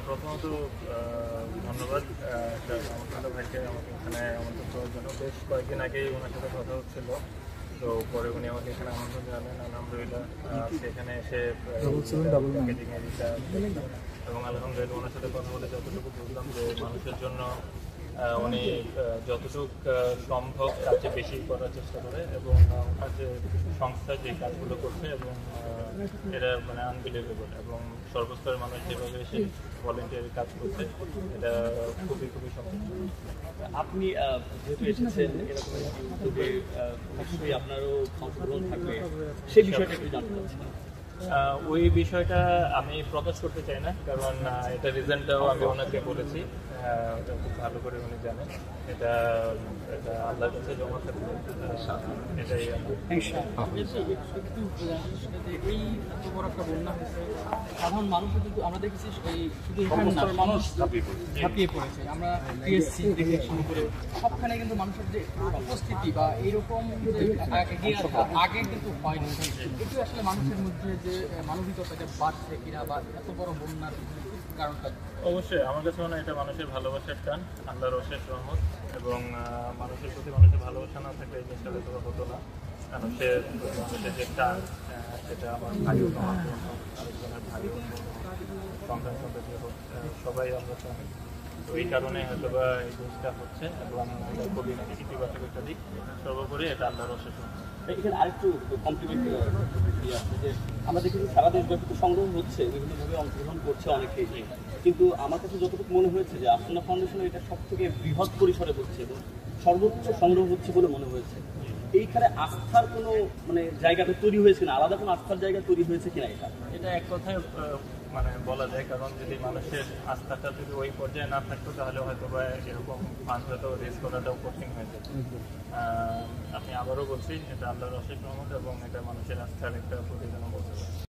প্রথমত ধন্যবাদ আমার ভাইকে আমাকে এখানে আমন্ত্রণ করার জন্য। বেশ কয়েকদিন আগেই ওনার সাথে কথা হচ্ছিল, তো পরে উনি আমাকে এখানে আমন্ত্রণ জানালেন। আলহামদুলিল্লাহ সেখানে এসে এবং আলহামদুলিল্লাহ ওনার সাথে কথা বলে যতটুকু বুঝলাম যে মানুষের জন্য উনি যতটুকু সম্ভব তার চেয়ে বেশি করার চেষ্টা করে, এবং ওনার যে সংস্থা যে কাজগুলো করছে এবং এটা মানে আনবিলিভেবল, এবং সর্বস্তরের মানুষ যেভাবে এসে ভলেন্টিয়ারি কাজ করছে এটা খুবই খুবই সম্পূর্ণ। আপনি যেহেতু এসেছেন এরকম উদ্যোগে নিশ্চয়ই আপনারও অংশগ্রহণ থাকবে, সেই বিষয়টা একটু জানতে চাচ্ছিলাম। ওই বিষয়টা আমি প্রকাশ করতে চাই না, কারণ এটা রিজনটাও আমি ওনাকে বলেছি, ওটা খুব ভালো করে উনি জানেন। এটা আল্লাহর কাছে জমা থাকবে, এটাই এই এত বড় একটা বন্যা হয়েছে, সাধারণ মানুষও কিন্তু আমরা দেখেছি শুধু এখানে না, মানুষ ঝাঁপিয়ে পড়েছে। আমরা টিএসসি থেকে শুরু করে সবখানে কিন্তু মানুষের যে উপস্থিতি বা এইরকম আগে কিন্তু হয়নি। এটি আসলে মানুষের মধ্যে যে মানবিকতা যে বাড়ছে কিনা বা এত বড় বন্যার কারণটা। অবশ্যই আমার কাছে মনে হয় এটা মানুষের ভালোবাসার টান, আল্লাহর অশেষ রহমত, এবং মানুষের প্রতি মানুষের ভালোবাসা না থাকলে এই জিনিসটা হয়তো হতো না। মানুষের যে টান সেটা আমার ভাইও, আরেকজনের ভাইও, সন্তান সন্ততি হোক, সবাই আমরা চাই। তো এই কারণে হয়তো বা এই জিনিসটা হচ্ছে, এবং এটা খুবই ইতিবাচক একটা দিক। সর্বোপরি এটা আল্লাহর অশেষ রহমত। এখানে আরেকটু কমপ্লিমেন্ট আছে যে আমরা দেখি সারা দেশব্যাপী তো সংগ্রহ হচ্ছে, বিভিন্নভাবে অংশগ্রহণ করছে অনেকেই, কিন্তু আমার কাছে যতটুকু মনে হয়েছে যে আসনা ফাউন্ডেশনের এটা সব থেকে বৃহৎ পরিসরে হচ্ছে এবং সর্বোচ্চ সংগ্রহ হচ্ছে বলে মনে হয়েছে। এইখানে আস্থার কোনো মানে জায়গাটা তৈরি হয়েছে না, আলাদা কোনো আস্থার জায়গা তৈরি হয়েছে কিনা এটা এক কথায় মানে বলা যায়, কারণ যদি মানুষের আস্থাটা যদি ওই পর্যায়ে না থাকতো তাহলে হয়তো বা এরকম ফান্ড হয়তো রেজ করাটাও কঠিন হয়ে যেত। আমি আবারও বলছি এটা আল্লাহর অশেষ রহমত, এবং এটা মানুষের আস্থার একটা প্রতিদানও বলতে পারি।